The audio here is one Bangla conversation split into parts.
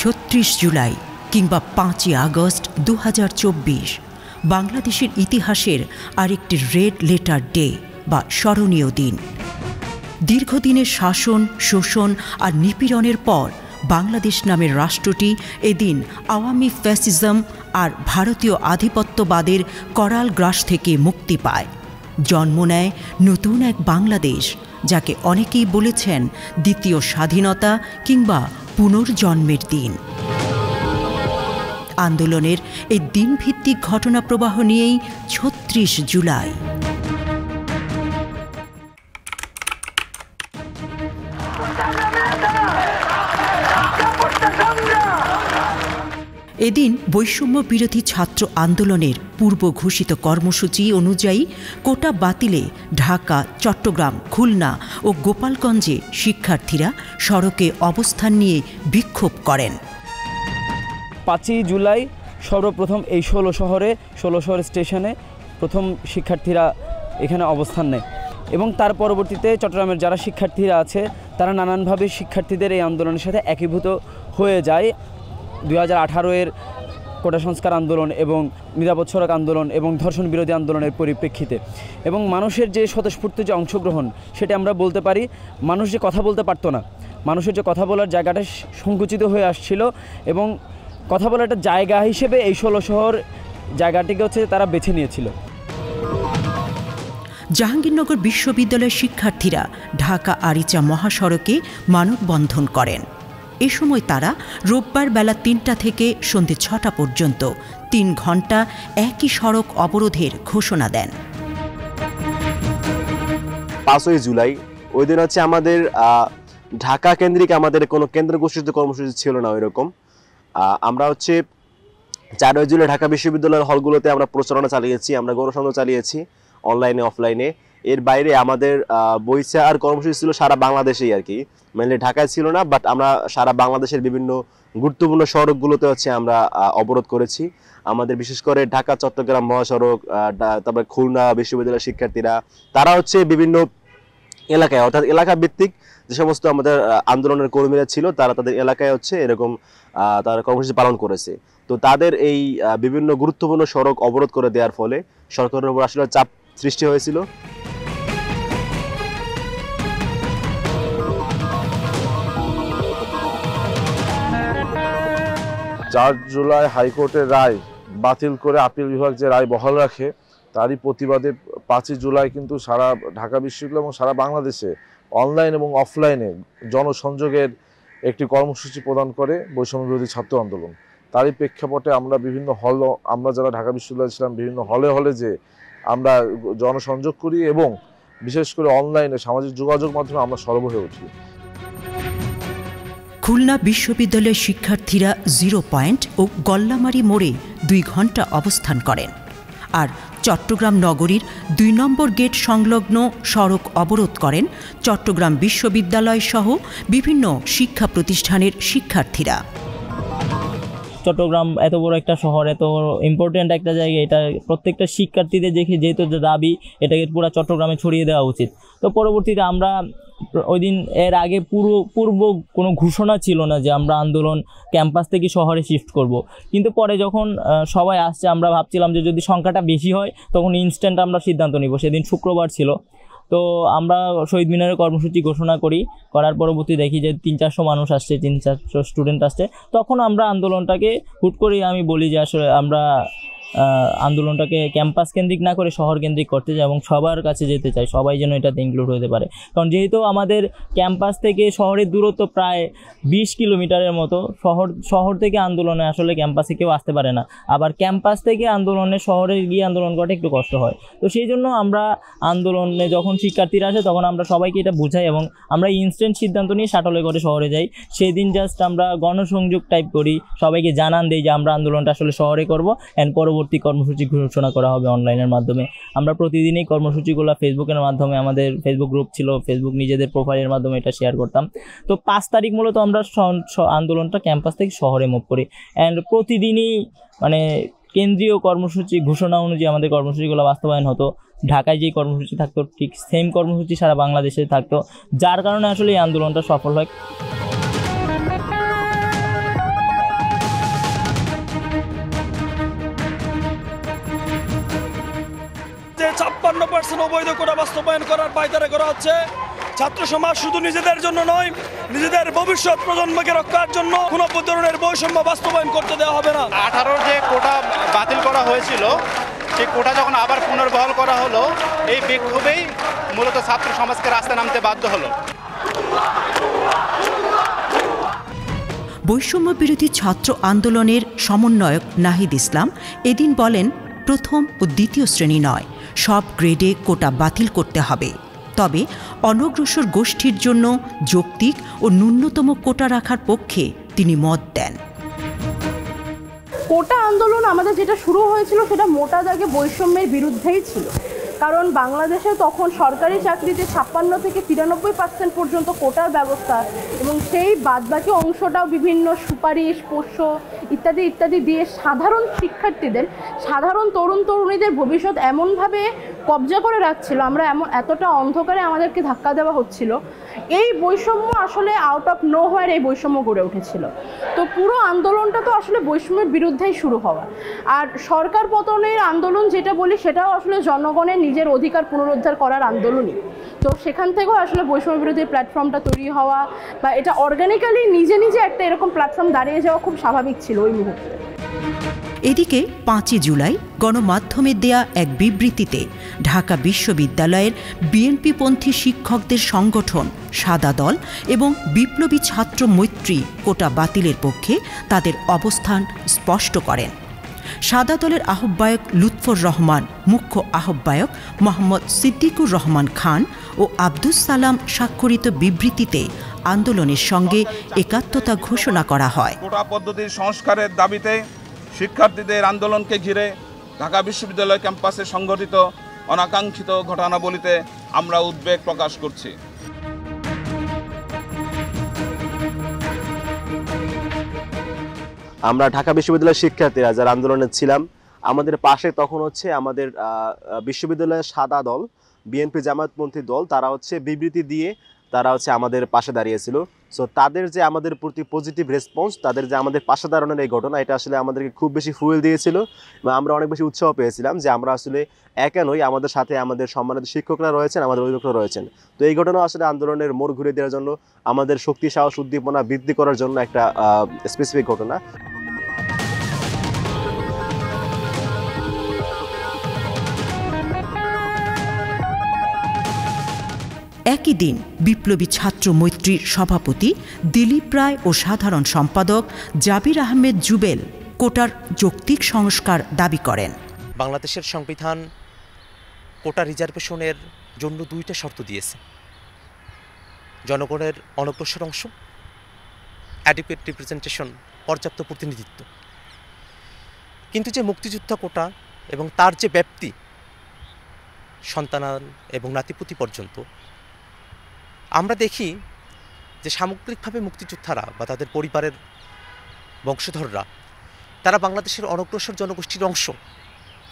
36 জুলাই কিংবা 5ই আগস্ট 2024 বাংলাদেশের ইতিহাসের আরেকটি রেড লেটার ডে বা স্মরণীয় দিন। দীর্ঘদিনের শাসন, শোষণ আর নিপীড়নের পর বাংলাদেশ নামের রাষ্ট্রটি এদিন আওয়ামী ফ্যাসিজম আর ভারতীয় আধিপত্যবাদের করাল গ্রাস থেকে মুক্তি পায়। জন্ম নেয় নতুন এক বাংলাদেশ, যাকে অনেকেই বলেছেন দ্বিতীয় স্বাধীনতা কিংবা পুনর্জন্মের দিন। আন্দোলনের এই দিনভিত্তিক ঘটনা প্রবাহ নিয়েই 36 জুলাই। এদিন বৈষম্য বিরোধী ছাত্র আন্দোলনের পূর্ব ঘোষিত কর্মসূচি অনুযায়ী কোটা বাতিলে ঢাকা, চট্টগ্রাম, খুলনা ও গোপালগঞ্জে শিক্ষার্থীরা সড়কে অবস্থান নিয়ে বিক্ষোভ করেন। 5ই জুলাই সর্বপ্রথম এই 16 শহরের স্টেশনে প্রথম শিক্ষার্থীরা এখানে অবস্থান নেয় এবং তার পরবর্তীতে চট্টগ্রামের যারা শিক্ষার্থীরা আছে তারা নানানভাবে শিক্ষার্থীদের এই আন্দোলনের সাথে একীভূত হয়ে যায়। 2018-এর কোটা সংস্কার আন্দোলন এবং নিরাপদ সড়ক আন্দোলন এবং ধর্ষণ বিরোধী আন্দোলনের পরিপ্রেক্ষিতে এবং মানুষের যে স্বতঃস্ফূর্ত যে অংশগ্রহণ, সেটা আমরা বলতে পারি মানুষ যে কথা বলতে পারতো না, মানুষের যে কথা বলার জায়গাটা সংকুচিত হয়ে আসছিল এবং কথা বলার একটা জায়গা হিসেবে এই 16 শহর জায়গাটিকে তারা বেছে নিয়েছিল। জাহাঙ্গীরনগর বিশ্ববিদ্যালয়ের শিক্ষার্থীরা ঢাকা আরিচা মহাসড়কে মানববন্ধন করেন। এ সময় তারা রোববার বেলা 3টা থেকে সন্ধ্যে 6টা পর্যন্ত 3 ঘণ্টা একই সড়ক অবরোধের ঘোষণা দেন। 5ই জুলাই ওই দিন আমাদের ঢাকা কেন্দ্রিক আমাদের কোনো কেন্দ্র ঘোষিত কর্মসূচি ছিল না ওইরকম। আমরা 4ই জুলাই ঢাকা বিশ্ববিদ্যালয়ের হলগুলোতে আমরা প্রচারণা চালিয়েছি, আমরা গণসংযোগ চালিয়েছি অনলাইনে অফলাইনে। এর বাইরে আমাদের বইসা আর কর্মসূচি ছিল সারা বাংলাদেশেই আর কি, মেনলি ঢাকায় ছিল না, বাট আমরা সারা বাংলাদেশের বিভিন্ন গুরুত্বপূর্ণ সড়কগুলোতে আমরা অবরোধ করেছি। আমাদের বিশেষ করে ঢাকা চট্টগ্রাম মহাসড়ক, তারপরে খুলনা বিশ্ববিদ্যালয়ের শিক্ষার্থীরা তারা বিভিন্ন এলাকায়, অর্থাৎ এলাকা ভিত্তিক যে সমস্ত আমাদের আন্দোলনের কর্মীরা ছিল তারা তাদের এলাকায় এরকম তারা কর্মসূচি পালন করেছে। তো তাদের এই বিভিন্ন গুরুত্বপূর্ণ সড়ক অবরোধ করে দেওয়ার ফলে সরকারের উপর আসলে চাপ সৃষ্টি হয়েছিল। 4 জুলাই হাইকোর্টের রায় বাতিল করে আপিল বিভাগ যে রায় বহাল রাখে, তারই প্রতিবাদে 5ই জুলাই কিন্তু সারা ঢাকা বিশ্ববিদ্যালয় এবং সারা বাংলাদেশে অনলাইন এবং অফলাইনে জনসংযোগের একটি কর্মসূচি প্রদান করে বৈষম্য বিরোধী ছাত্র আন্দোলন। তারই প্রেক্ষাপটে আমরা বিভিন্ন আমরা যারা ঢাকা বিশ্ববিদ্যালয়ে ছিলাম বিভিন্ন হলে যে আমরা জনসংযোগ করি এবং বিশেষ করে অনলাইনে সামাজিক যোগাযোগ মাধ্যমে আমরা সরব হয়ে উঠি। খুলনা বিশ্ববিদ্যালয়ের শিক্ষার্থীরা 0 পয়েন্ট ও গল্লামারি মোড়ে 2 ঘণ্টা অবস্থান করেন। আর চট্টগ্রাম নগরীর 2 নম্বর গেট সংলগ্ন সড়ক অবরোধ করেন চট্টগ্রাম বিশ্ববিদ্যালয় সহ বিভিন্ন শিক্ষা প্রতিষ্ঠানের শিক্ষার্থীরা। চট্টগ্রাম এত বড় একটা শহর, এত ইম্পর্টেন্ট একটা জায়গা, এটা প্রত্যেকটা শিক্ষার্থীদের যেহেতু দাবি এটাকে পুরো চট্টগ্রামে ছড়িয়ে দেওয়া উচিত। তো পরবর্তীতে আমরা ওই দিন এর আগে পূর্ব কোনো ঘোষণা ছিল না যে আমরা আন্দোলন ক্যাম্পাস থেকে শহরে শিফট করব, কিন্তু পরে যখন সবাই আসছে আমরা ভাবছিলাম যে যদি সংখ্যাটা বেশি হয় তখন ইনস্ট্যান্ট আমরা সিদ্ধান্ত নিব। সেদিন শুক্রবার ছিল, তো আমরা শহীদ মিনারের কর্মসূচি ঘোষণা করার পরবর্তী দেখি যে 300-400 মানুষ আসছে, 300-400 স্টুডেন্ট আসছে। তখন আমরা আন্দোলনটাকে হুট করে আমি বলি যে আসলে আমরা আন্দোলনটাকে ক্যাম্পাস কেন্দ্রিক না করে শহর কেন্দ্রিক করতে চাই এবং সবার কাছে যেতে চাই, সবাই যেন এটাতে ইনক্লুড হতে পারে। কারণ যেহেতু আমাদের ক্যাম্পাস থেকে শহরের দূরত্ব প্রায় 20 কিলোমিটারের মতো, শহর থেকে আন্দোলনে আসলে ক্যাম্পাসে কেউ আসতে পারে না, আবার ক্যাম্পাস থেকে আন্দোলনে শহরে গিয়ে আন্দোলন করাটা একটু কষ্ট হয়। তো সেই জন্য আমরা আন্দোলনে যখন শিক্ষার্থীরা আসে তখন আমরা সবাইকে এটা বুঝাই এবং আমরা ইনস্ট্যান্ট সিদ্ধান্ত নিয়ে শাটলে করে শহরে যাই। সেদিন জাস্ট আমরা গণসংযোগ টাইপ করি, সবাইকে জানান দেই যে আমরা আন্দোলনটা আসলে শহরে করব অ্যান্ড পরবর্তী কর্মসূচি ঘোষণা করা হবে অনলাইনের মাধ্যমে। আমরা প্রতিদিনই কর্মসূচিগুলো ফেসবুকের মাধ্যমে, আমাদের ফেসবুক গ্রুপ ছিল, ফেসবুক নিজেদের প্রোফাইলের মাধ্যমে এটা শেয়ার করতাম। তো 5 তারিখ মূলত আমরা আন্দোলনটা ক্যাম্পাস থেকে শহরে মুভ করি অ্যান্ড প্রতিদিনই কেন্দ্রীয় কর্মসূচি ঘোষণা অনুযায়ী আমাদের কর্মসূচিগুলো বাস্তবায়ন হতো। ঢাকায় যেই কর্মসূচি থাকতো ঠিক সেম কর্মসূচি সারা বাংলাদেশে থাকতো, যার কারণে আসলে এই আন্দোলনটা সফল হয়। অবৈধ কোটা বাস্তবায়ন করার পায়তারা করা হচ্ছে। ছাত্র সমাজ শুধু নিজেদের জন্য নয়, নিজেদের ভবিষ্যৎ প্রজন্মকে রক্ষার জন্য কোনো ধরনের বৈষম্য বাস্তবায়ন করতে দেওয়া হবে না। 18 যে কোটা বাতিল করা হয়েছিল, সেই কোটা যখন আবার পুনর্বহাল করা হলো, এই বিক্ষোভেই মূলত ছাত্র সমাজকে রাস্তায় নামতে বাধ্য হলো। বৈষম্য বিরোধী ছাত্র আন্দোলনের সমন্বয়ক নাহিদ ইসলাম এদিন বলেন, প্রথম ও দ্বিতীয় শ্রেণী নয়, সব গ্রেডে কোটা বাতিল করতে হবে। তবে অনগ্রসর গোষ্ঠীর জন্য যৌক্তিক ও ন্যূনতম কোটা রাখার পক্ষে তিনি মত দেন। কোটা আন্দোলন আমাদের যেটা শুরু হয়েছিল সেটা মোটা দাগে বৈষম্যের বিরুদ্ধেই ছিল। কারণ বাংলাদেশে তখন সরকারি চাকরিতে 56 থেকে 93% পর্যন্ত কোটার ব্যবস্থা, এবং সেই বাদবাকি অংশটাও বিভিন্ন সুপারিশ, পোষ্য ইত্যাদি ইত্যাদি দিয়ে সাধারণ শিক্ষার্থীদের, সাধারণ তরুণ তরুণীদের ভবিষ্যৎ এমনভাবে কবজা করে রাখছিল, আমরা এতটা অন্ধকারে আমাদেরকে ধাক্কা দেওয়া হচ্ছিল। এই বৈষম্য আসলে আউট অফ নো হোয়ার এই বৈষম্য গড়ে উঠেছিল। তো পুরো আন্দোলনটা তো আসলে বৈষম্যের বিরুদ্ধেই শুরু হওয়া। আর সরকার পতনের আন্দোলন যেটা বলি, সেটাও আসলে জনগণের নিজের অধিকার পুনরুদ্ধার করার আন্দোলনই। তো সেখান থেকেও আসলে বৈষম্য বিরোধী প্ল্যাটফর্মটা তৈরি হওয়া বা এটা অর্গানিক্যালি নিজে নিজে একটা এরকম প্ল্যাটফর্ম দাঁড়িয়ে যাওয়া খুব স্বাভাবিক ছিল ওই মুহূর্তে। এদিকে 5 জুলাই গণমাধ্যমে দেয়া এক বিবৃতিতে ঢাকা বিশ্ববিদ্যালয়ের বিএনপিপন্থী শিক্ষকদের সংগঠন সাদা দল এবং বিপ্লবী ছাত্র মৈত্রী কোটা বাতিলের পক্ষে তাদের অবস্থান স্পষ্ট করেন। সাদা দলের আহ্বায়ক লুৎফর রহমান, মুখ্য আহ্বায়ক মোহাম্মদ সিদ্দিকুর রহমান খান ও আব্দুস সালাম স্বাক্ষরিত বিবৃতিতে আন্দোলনের সঙ্গে একাত্মতা ঘোষণা করা হয়। কোটা পদ্ধতির সংস্কারের দাবিতে শিক্ষার্থীদের আন্দোলনকে ঘিরে ঢাকা বিশ্ববিদ্যালয় ক্যাম্পাসে সংঘটিত অনাকাঙ্ক্ষিত ঘটনাবলিতে আমরা উদ্বেগ প্রকাশ করছি। আমরা ঢাকা বিশ্ববিদ্যালয়ের শিক্ষার্থীরা যারা আন্দোলনে ছিলাম, আমাদের পাশে তখন হচ্ছে আমাদের বিশ্ববিদ্যালয়ের সাদা দল, বিএনপি জামায়াতপন্থী দল, তারা হচ্ছে বিবৃতি দিয়ে তারা হচ্ছে আমাদের পাশে দাঁড়িয়েছিল। সো তাদের যে আমাদের প্রতি পজিটিভ রেসপন্স, তাদের যে আমাদের পাশে দাঁড়ানোর এই ঘটনা, এটা আসলে আমাদেরকে খুব বেশি ফুয়েল দিয়েছিল এবং আমরা অনেক বেশি উৎসাহ পেয়েছিলাম যে আমরা আসলে একা নই, আমাদের সাথে আমাদের সম্মানিত শিক্ষকরা রয়েছেন, আমাদের অভিভাবকরা রয়েছেন। তো এই ঘটনা আসলে আন্দোলনের মোড় ঘুরে দেওয়ার জন্য, আমাদের শক্তি, সাহস, উদ্দীপনা বৃদ্ধি করার জন্য একটা স্পেসিফিক ঘটনা। একই দিন বিপ্লবী ছাত্র মৈত্রীর সভাপতি দিলীপ রায় ও সাধারণ সম্পাদক জাবির আহমেদ জুবেল কোটার যৌক্তিক সংস্কার দাবি করেন। বাংলাদেশের সংবিধান কোটা রিজার্ভেশনের জন্য 2টা শর্ত দিয়েছে: জনগণের অনগ্রসর অংশ, অ্যাডিকুয়েট রিপ্রেজেন্টেশন, পর্যাপ্ত প্রতিনিধিত্ব। কিন্তু যে মুক্তিযোদ্ধা কোটা এবং তার যে ব্যাপ্তি সন্তানান এবং নাতিপুতি পর্যন্ত, আমরা দেখি যে সামগ্রিকভাবে মুক্তিযোদ্ধারা বা তাদের পরিবারের বংশধররা তারা বাংলাদেশের অনগ্রসর জনগোষ্ঠীর অংশ।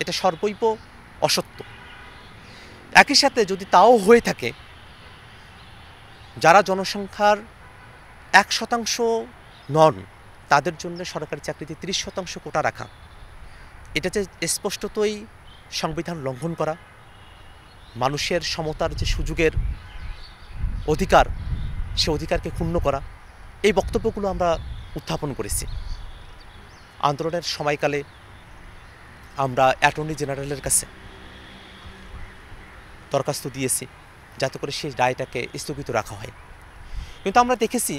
এটা সর্বৈব অসত্য। একই সাথে যদি তাও হয়ে থাকে, যারা জনসংখ্যার 1% নন, তাদের জন্য সরকারি চাকরিতে 30% কোটা রাখা, এটা যে স্পষ্টতই সংবিধান লঙ্ঘন করা, মানুষের সমতার যে সুযোগের অধিকার, সে অধিকারকে ক্ষুণ্ণ করা, এই বক্তব্যগুলো আমরা উত্থাপন করেছি। আন্দোলনের সময়কালে আমরা অ্যাটর্নি জেনারেলের কাছে দরখাস্ত দিয়েছি যাতে করে সেই রায়টাকে স্থগিত রাখা হয়। কিন্তু আমরা দেখেছি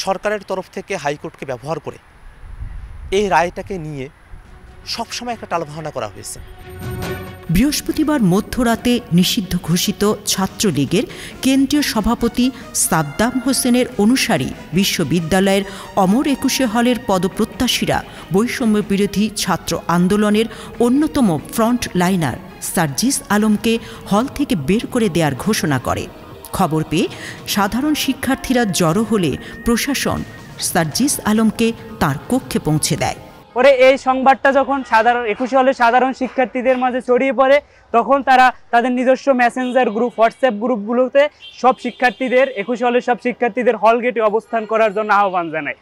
সরকারের তরফ থেকে হাইকোর্টকে ব্যবহার করে এই রায়টাকে নিয়ে সবসময় একটা টালবাহানা করা হয়েছে। বৃহস্পতিবার মধ্যরাতে নিষিদ্ধ ঘোষিত ছাত্রলীগের কেন্দ্রীয় সভাপতি সাদ্দাম হোসেনের অনুসারী বিশ্ববিদ্যালয়ের অমর একুশে হলের পদপ্রত্যাশীরা বৈষম্য বিরোধী ছাত্র আন্দোলনের অন্যতম ফ্রন্ট লাইনার সার্জিস আলমকে হল থেকে বের করে দেওয়ার ঘোষণা করে। খবর পেয়ে সাধারণ শিক্ষার্থীরা জড়ো হলে প্রশাসন সার্জিস আলমকে তার কক্ষে পৌঁছে দেয়। পরে এই সংবাদটা যখন একুশে হলের সাধারণ শিক্ষার্থীদের মাঝে ছড়িয়ে পড়ে, তখন তারা তাদের নিজস্ব মেসেঞ্জার গ্রুপ, হোয়াটসঅ্যাপ গ্রুপগুলোতে সব শিক্ষার্থীদের, একুশে হলের সব শিক্ষার্থীদের হল গেটে অবস্থান করার জন্য আহ্বান জানায়।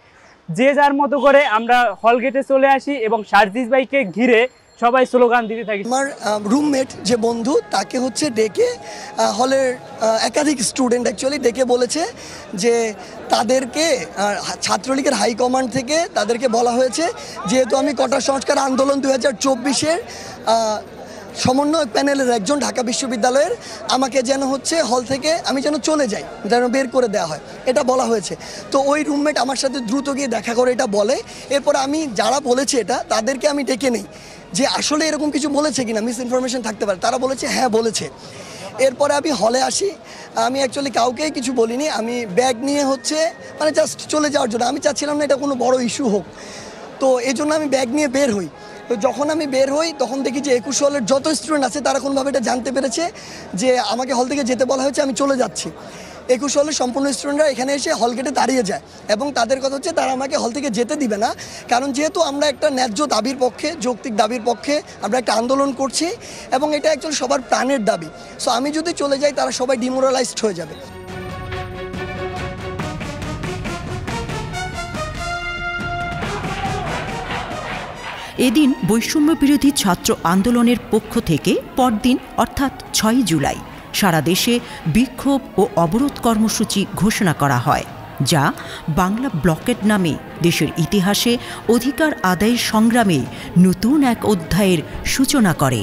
যে যার মতো করে আমরা হল গেটে চলে আসি এবং সার্জিস ভাইকে ঘিরে সবাই স্লোগান দিতে থাকি। আমার রুমমেট যে বন্ধু তাকে হচ্ছে ডেকে হলের একাধিক স্টুডেন্ট অ্যাকচুয়ালি ডেকে বলেছে যে তাদেরকে ছাত্রলীগের হাইকমান্ড থেকে তাদেরকে বলা হয়েছে যেহেতু আমি কোটা সংস্কার আন্দোলন 2024-এর সমন্বয় প্যানেলের একজন ঢাকা বিশ্ববিদ্যালয়ের, আমাকে যেন হচ্ছে হল থেকে আমি যেন চলে যাই, যেন বের করে দেওয়া হয়, এটা বলা হয়েছে। তো ওই রুমমেট আমার সাথে দ্রুত গিয়ে দেখা করে এটা বলে। এরপর আমি যারা বলেছে এটা তাদেরকে আমি ডেকে নেই যে আসলে এরকম কিছু বলেছে কিনা, মিস ইনফরমেশন থাকতে পারে। তারা বলেছে হ্যাঁ বলেছে। এরপরে আমি হলে আসি, আমি অ্যাকচুয়ালি কাউকেই কিছু বলিনি, আমি ব্যাগ নিয়ে হচ্ছে মানে জাস্ট চলে যাওয়ার জন্য, আমি চাচ্ছিলাম না এটা কোনো বড় ইস্যু হোক, তো এই জন্য আমি ব্যাগ নিয়ে বের হই। তো যখন আমি বের হই তখন দেখি যে 21 হলের যত স্টুডেন্ট আছে তারা কোনোভাবে এটা জানতে পেরেছে যে আমাকে হল থেকে যেতে বলা হয়েছে, আমি চলে যাচ্ছি। 21 হলের সম্পূর্ণ স্টুডেন্টরা এখানে এসে হল গেটে দাঁড়িয়ে যায় এবং তাদের কথা হচ্ছে তারা আমাকে হল থেকে যেতে দিবে না, কারণ যেহেতু আমরা একটা ন্যায্য দাবির পক্ষে, যৌক্তিক দাবির পক্ষে আমরা একটা আন্দোলন করছি এবং এটা অ্যাকচুয়ালি সবার প্রাণের দাবি। সো আমি যদি চলে যাই তারা সবাই ডিমোরালাইজড হয়ে যাবে। এদিন বৈষম্য বিরোধী ছাত্র আন্দোলনের পক্ষ থেকে পরদিন অর্থাৎ 6 জুলাই সারা দেশে বিক্ষোভ ও অবরোধ কর্মসূচি ঘোষণা করা হয়, যা বাংলা ব্লকেট নামে দেশের ইতিহাসে অধিকার আদায়ের সংগ্রামে নতুন এক অধ্যায়ের সূচনা করে।